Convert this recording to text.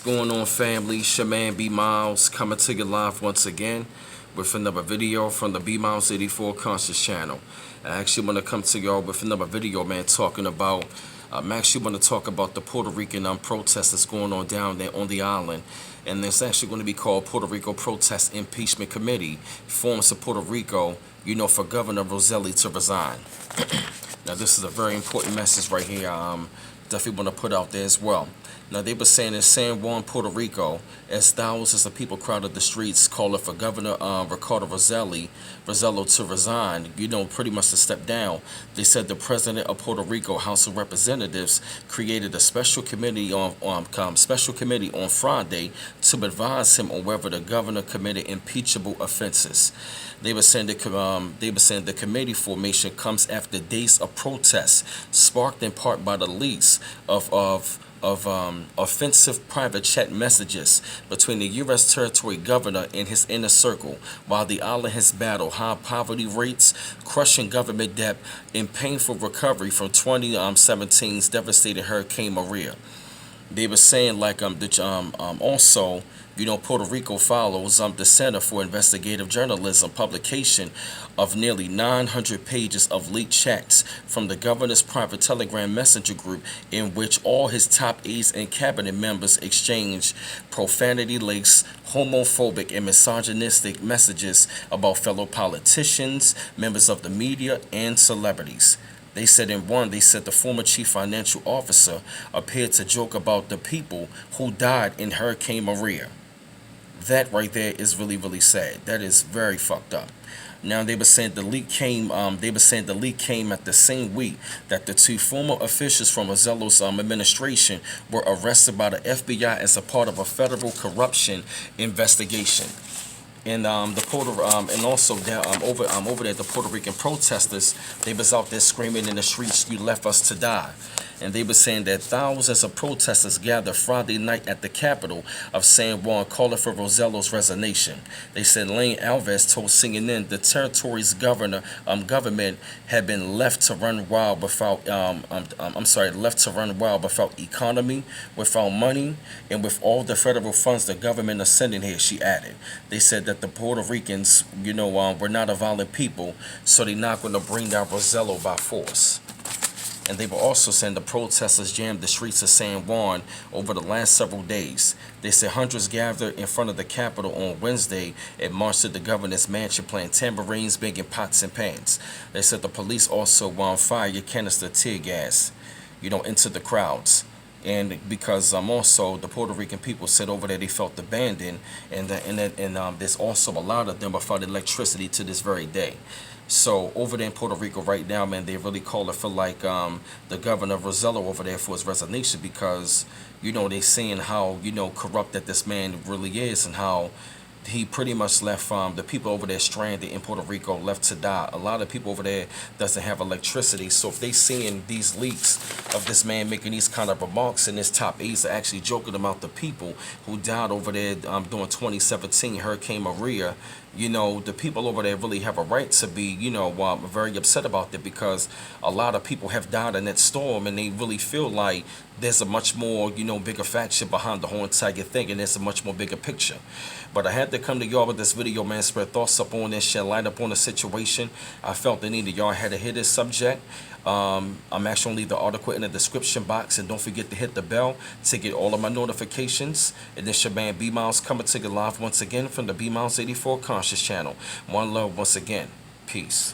going on, family? It's your man B Miles coming to you live once again with another video from the B Miles 84 Conscious channel. I actually want to come to y'all with another video, man, talking about I'm actually going to talk about the Puerto Rican protest that's going on down there on the island. And it's actually going to be called Puerto Rico Protest Impeachment Committee, forms of Puerto Rico, for Governor Rosello to resign. Now, this is a very important message right here. Definitely want to put out there as well. Now, they were saying in San Juan, Puerto Rico, as thousands of people crowded the streets calling for Governor Ricardo Rosello to resign, pretty much to step down. They said the president of Puerto Rico House of Representatives created a special committee on Friday to advise him on whether the governor committed impeachable offenses. They were saying the committee formation comes after days of protests, sparked in part by the leaks of offensive private chat messages between the U.S. territory governor and his inner circle, while the island has battled high poverty rates, crushing government debt, and painful recovery from 2017's devastating Hurricane Maria. They were saying also, Puerto Rico follows the Center for Investigative Journalism publication of nearly 900 pages of leaked chats from the governor's private Telegram messenger group, in which all his top aides and cabinet members exchanged profanity-laced, homophobic, and misogynistic messages about fellow politicians, members of the media, and celebrities. They said the former chief financial officer appeared to joke about the people who died in Hurricane Maria. That right there is really, really sad. That is very fucked up. Now, they were saying the leak came at the same week that the two former officials from Rosello's administration were arrested by the FBI as a part of a federal corruption investigation. And over there, the Puerto Rican protesters, they was out there screaming in the streets, "You left us to die." And they were saying that thousands of protesters gathered Friday night at the capital of San Juan calling for Rosello's resignation. They said Lane Alves told CNN the territory's government had been left to run wild without economy, without money, and with all the federal funds the government is sending here, she added. They said that the Puerto Ricans, were not a violent people, so they're not going to bring down Rosello by force. And they were also saying the protesters jammed the streets of San Juan over the last several days. They said hundreds gathered in front of the Capitol on Wednesday and marched to the governor's mansion playing tambourines, banging pots and pans. They said the police also fired canister tear gas, into the crowds. And because also the Puerto Rican people said over there they felt abandoned, and there's also a lot of them without electricity to this very day. So over there in Puerto Rico right now, man, they really call it for the governor Rosello over there for his resignation, because they seeing how corrupt that this man really is, and how he pretty much left the people over there stranded in Puerto Rico, left to die. A lot of people over there doesn't have electricity. So if they seeing these leaks of this man making these kind of remarks, and his top aides are actually joking about the people who died over there during 2017 Hurricane Maria, the people over there really have a right to be, very upset about that, because a lot of people have died in that storm, and they really feel like there's a much more, bigger faction behind the whole entire thing, and there's a much more bigger picture. But I had to come to y'all with this video, man, spread thoughts up on this, shed light up on the situation. I felt the need that y'all had to hear this subject. I'm actually going to leave the article in the description box, and don't forget to hit the bell to get all of my notifications. And this your man B Miles coming to you live once again from the B Miles 84 Conscious channel. One love once again. Peace.